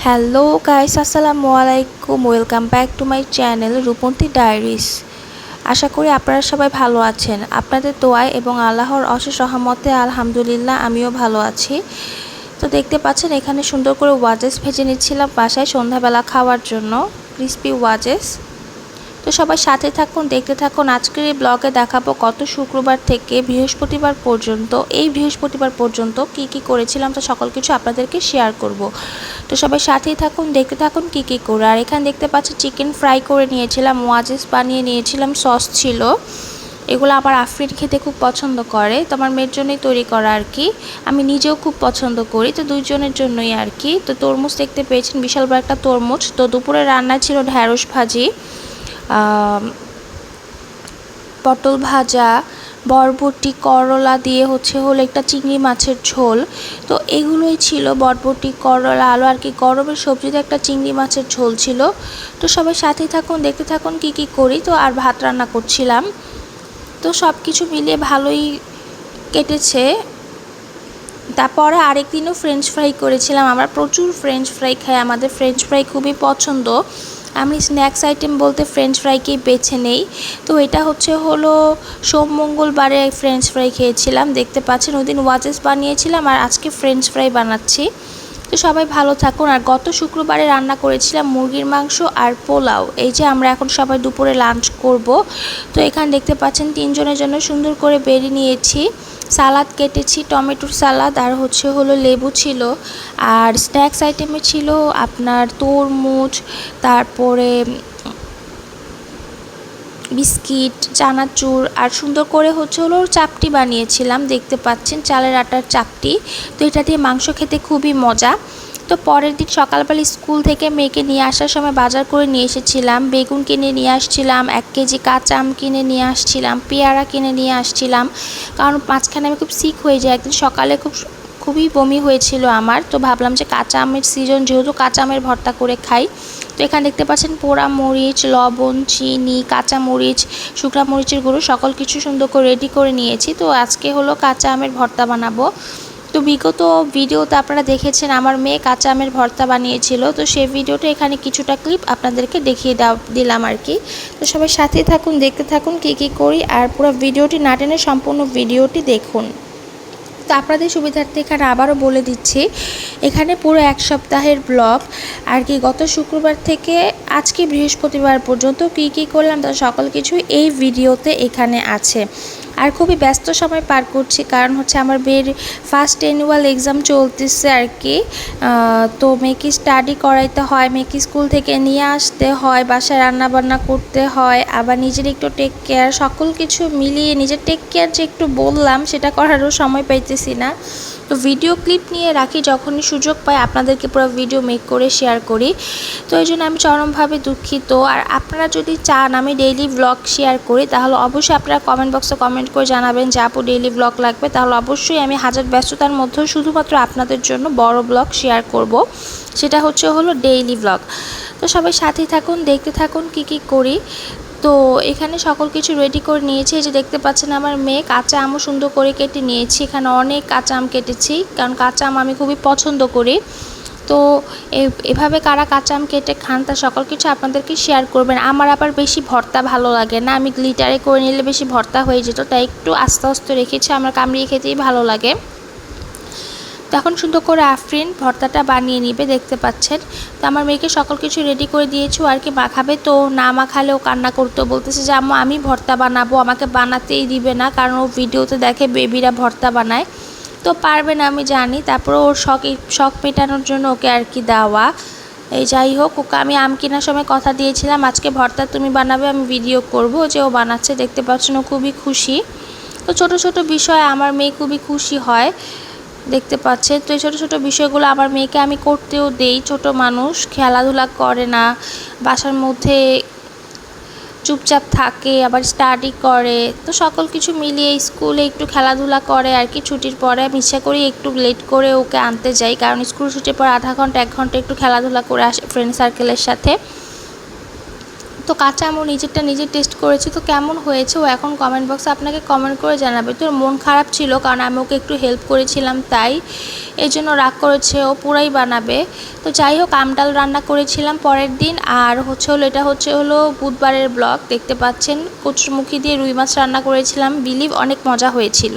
Hello guys, আসসালামু আলাইকুম। Welcome back to my channel Rupanti diaries. আশা করি আপনারা সবাই ভালো আছেন। আপনাদের দোয়ায় এবং আল্লাহর অশেষ রহমতে আলহামদুলিল্লাহ আমিও ভালো আছি। তো দেখতে পাচ্ছেন এখানে সুন্দর করে ওয়াজেস ভেজে নিচ্ছিলাম বাসায় সন্ধ্যাবেলা খাওয়ার জন্য, ক্রিসপি ওয়াজেস। তো সবাই সাথে থাকুন, দেখতে থাকুন। আজকের এই ব্লগে দেখাবো গত শুক্রবার থেকে বৃহস্পতিবার পর্যন্ত, এই বৃহস্পতিবার পর্যন্ত কি করেছিলাম তো সকল কিছু আপনাদেরকে শেয়ার করব। তো সবাই সাথেই থাকুন, দেখতে থাকুন কি করে। আর এখানে দেখতে পাচ্ছি চিকেন ফ্রাই করে নিয়েছিলাম, ওয়াজেস বানিয়ে নিয়েছিলাম, সস ছিল। এগুলো আমার আফরিন খেতে খুব পছন্দ করে, তো আমার মেয়ের জন্যই তৈরি করা আর কি। আমি নিজেও খুব পছন্দ করি, তো দুইজনের জন্যই আর কি। তো তরমুজ দেখতে পেয়েছেন, বিশাল বড় একটা তরমুজ। তো দুপুরে রান্না ছিল ঢ্যাঁড়স ভাজি, পটল ভাজা, বরবটি, করলা দিয়ে হলো একটা চিংড়ি মাছের ঝোল। তো এগুলোই ছিল, বরবটি, করলা, আলু আর কি, গরমের সবজিতে একটা চিংড়ি মাছের ঝোল ছিল। তো সবাই সাথে থাকুন, দেখতে থাকুন কি করি। তো আর ভাত রান্না করছিলাম। তো সব কিছু মিলিয়ে ভালোই কেটেছে। তারপরে আরেক দিনও ফ্রেঞ্চ ফ্রাই করেছিলাম। আমরা প্রচুর ফ্রেঞ্চ ফ্রাই খাই, আমাদের ফ্রেঞ্চ ফ্রাই খুবই পছন্দ। আমি স্ন্যাক্স আইটেম বলতে ফ্রেঞ্চ ফ্রাইকেই বেছে নেই। তো এটা হলো সোম মঙ্গলবারে ফ্রেঞ্চ ফ্রাই খেয়েছিলাম। দেখতে পাচ্ছেন ওই দিন ওয়াজেস বানিয়েছিলাম আর আজকে ফ্রেঞ্চ ফ্রাই বানাচ্ছি। তো সবাই ভালো থাকুন। আর গত শুক্রবারে রান্না করেছিলাম মুরগির মাংস আর পোলাও। এই যে আমরা এখন সবাই দুপুরে লাঞ্চ করব। তো এখানে দেখতে পাচ্ছেন তিনজনের জন্য সুন্দর করে বেড়ে নিয়েছি। সালাদ কেটেছি, টমেটোর সালাদ, আর হলো লেবু ছিল। আর স্ন্যাক্স আইটেমে ছিল আপনার তরমুজ, তারপরে বিস্কিট, চানাচুর, আর সুন্দর করে হলো চাপটি বানিয়েছিলাম। দেখতে পাচ্ছেন চালের আটার চাপটি। তো এটা দিয়ে মাংস খেতে খুবই মজা। তো পরের দিন সকালবেলা স্কুল থেকে মেয়েকে নিয়ে আসার সময় বাজার করে নিয়ে এসেছিলাম। বেগুন কিনে নিয়ে আসছিলাম, 1 কেজি কাঁচা আম কিনে নিয়ে আসছিলাম, পেয়ারা কিনে নিয়ে আসছিলাম। কারণ মাঝখানে আমি খুব সিক হয়ে যাই, একদিন সকালে খুবই বমি হয়েছিল আমার। তো ভাবলাম যে কাঁচা আমের সিজন, যেহেতু কাঁচা আমের ভর্তা করে খাই। তো এখানে দেখতে পাচ্ছেন পোড়া মরিচ, লবণ, চিনি, কাঁচা মরিচ, শুকনা মরিচের গুঁড়ো সকল কিছু সুন্দর করে রেডি করে নিয়েছি। তো আজকে হলো কাঁচা আমের ভর্তা বানাবো। তো বিগত ভিডিওতে আপনারা দেখেছেন আমার মেয়ে কাঁচা আমের ভর্তা বানিয়েছিল। তো সেই ভিডিওটা এখানে কিছুটা ক্লিপ আপনাদেরকে দেখিয়ে দিলাম আর কি। তো সবাই সাথেই থাকুন, দেখতে থাকুন কি করি। আর পুরো ভিডিওটি না টেনে সম্পূর্ণ ভিডিওটি দেখুন। তো আপনাদের সুবিধার্থে এখানে আবারও বলে দিচ্ছি, এখানে পুরো 1 সপ্তাহের ব্লগ আর কি, গত শুক্রবার থেকে আজকে বৃহস্পতিবার পর্যন্ত কি করলাম তার সকল কিছু এই ভিডিওতে এখানে আছে। আর খুবই ব্যস্ত সময় পার করছি, কারণ আমার মেয়ের ফার্স্ট অ্যানুয়াল এক্সাম চলতেছে আর কি। তো মেয়েকে স্টাডি করাইতে হয়, মেয়েকে স্কুল থেকে নিয়ে আসতে হয়, বাসায় রান্নাবান্না করতে হয়, আবার নিজের একটু টেক কেয়ার, সকল কিছু মিলিয়ে নিজের টেক কেয়ার যে একটু বললাম সেটা করারও সময় পাইতেছি না। তো ভিডিও ক্লিপ নিয়ে রাখি, যখনই সুযোগ পাই আপনাদেরকে পুরো ভিডিও মেক করে শেয়ার করি। তো এই জন্য আমি চরমভাবে দুঃখিত। আর আপনারা যদি চান আমি ডেইলি ব্লগ শেয়ার করি, তাহলে অবশ্যই আপনারা কমেন্ট বক্সে কমেন্ট করে জানাবেন যে আপু ডেইলি ব্লগ লাগবে। তাহলে অবশ্যই আমি হাজার ব্যস্ততার মধ্যেও শুধুমাত্র আপনাদের জন্য বড় ব্লগ শেয়ার করব, সেটা হলো ডেইলি ব্লগ। তো সবাই সাথেই থাকুন, দেখতে থাকুন কি করি। তো এখানে সকল কিছু রেডি করে নিয়েছি। এই যে দেখতে পাচ্ছেন আমার মেয়ে কাঁচা আমও সুন্দর করে কেটে নিয়েছি। এখানে অনেক কাঁচা আম কেটেছি, কারণ কাঁচা আম আমি খুবই পছন্দ করি। তো এভাবে কারা কাঁচা আম কেটে খান তা সকল কিছু আপনাদেরকে শেয়ার করবেন। আমার আবার বেশি ভর্তা ভালো লাগে না, আমি গ্লিটারে করে নিলে বেশি ভর্তা হয়ে যেত, তাই একটু আস্তে আস্তে রেখেছি, আমার কামড়িয়ে খেতেই ভালো লাগে। তখন সুন্দর করে আফরিন ভর্তাটা বানিয়ে নিবে, দেখতে পাচ্ছেন। তো আমার মেয়েকে সকল কিছু রেডি করে দিয়েছি, আর কি মাখাবে। তো না মাখালেও কান্না করতে, বলতেছে যে আম্মু আমি ভর্তা বানাবো, আমাকে বানাতেই দিবে না, কারণ ও ভিডিওতে দেখে বেবিরা ভর্তা বানায়। তো পারবে না আমি জানি, তারপরে ওর শখ মেটানোর জন্য ওকে আর কি দেওয়া। এই যাই হোক, ওকে আমি আম কেনার সময় কথা দিয়েছিলাম আজকে ভর্তা তুমি বানাবে, আমি ভিডিও করব, যে ও বানাচ্ছে। দেখতে পাচ্ছেন ও খুবই খুশি। তো ছোট ছোট বিষয়ে আমার মেয়ে খুবই খুশি হয়, দেখতে পাচ্ছেন। তো এই ছোটো ছোটো বিষয়গুলো আমার মেয়েকে আমি করতেও দেই। ছোট মানুষ, খেলাধুলা করে না, বাসার মধ্যে চুপচাপ থাকে, আবার স্টাডি করে। তো সকল কিছু মিলিয়ে স্কুলে একটু খেলাধুলা করে আর কি। ছুটির পরে আমি ইচ্ছা করি একটু লেট করে ওকে আনতে যাই, কারণ স্কুল ছুটির পর আধা ঘন্টা 1 ঘন্টা একটু খেলাধুলা করে আসে ফ্রেন্ড সার্কেলের সাথে। তো কাঁচা আম ও নিজেরটা নিজে টেস্ট করেছি, তো কেমন হয়েছে ও এখন কমেন্ট বক্সে আপনাকে কমেন্ট করে জানাবে। তো মন খারাপ ছিল কারণ আমি ওকে একটু হেল্প করেছিলাম, তাই এই জন্য রাগ করেছে, ও পুরাই বানাবে। তো যাই হোক, আম ডাল রান্না করেছিলাম পরের দিন। আর এটা হলো বুধবারের ব্লগ। দেখতে পাচ্ছেন কচুরমুখী দিয়ে রুই মাছ রান্না করেছিলাম, বিলিভ অনেক মজা হয়েছিল।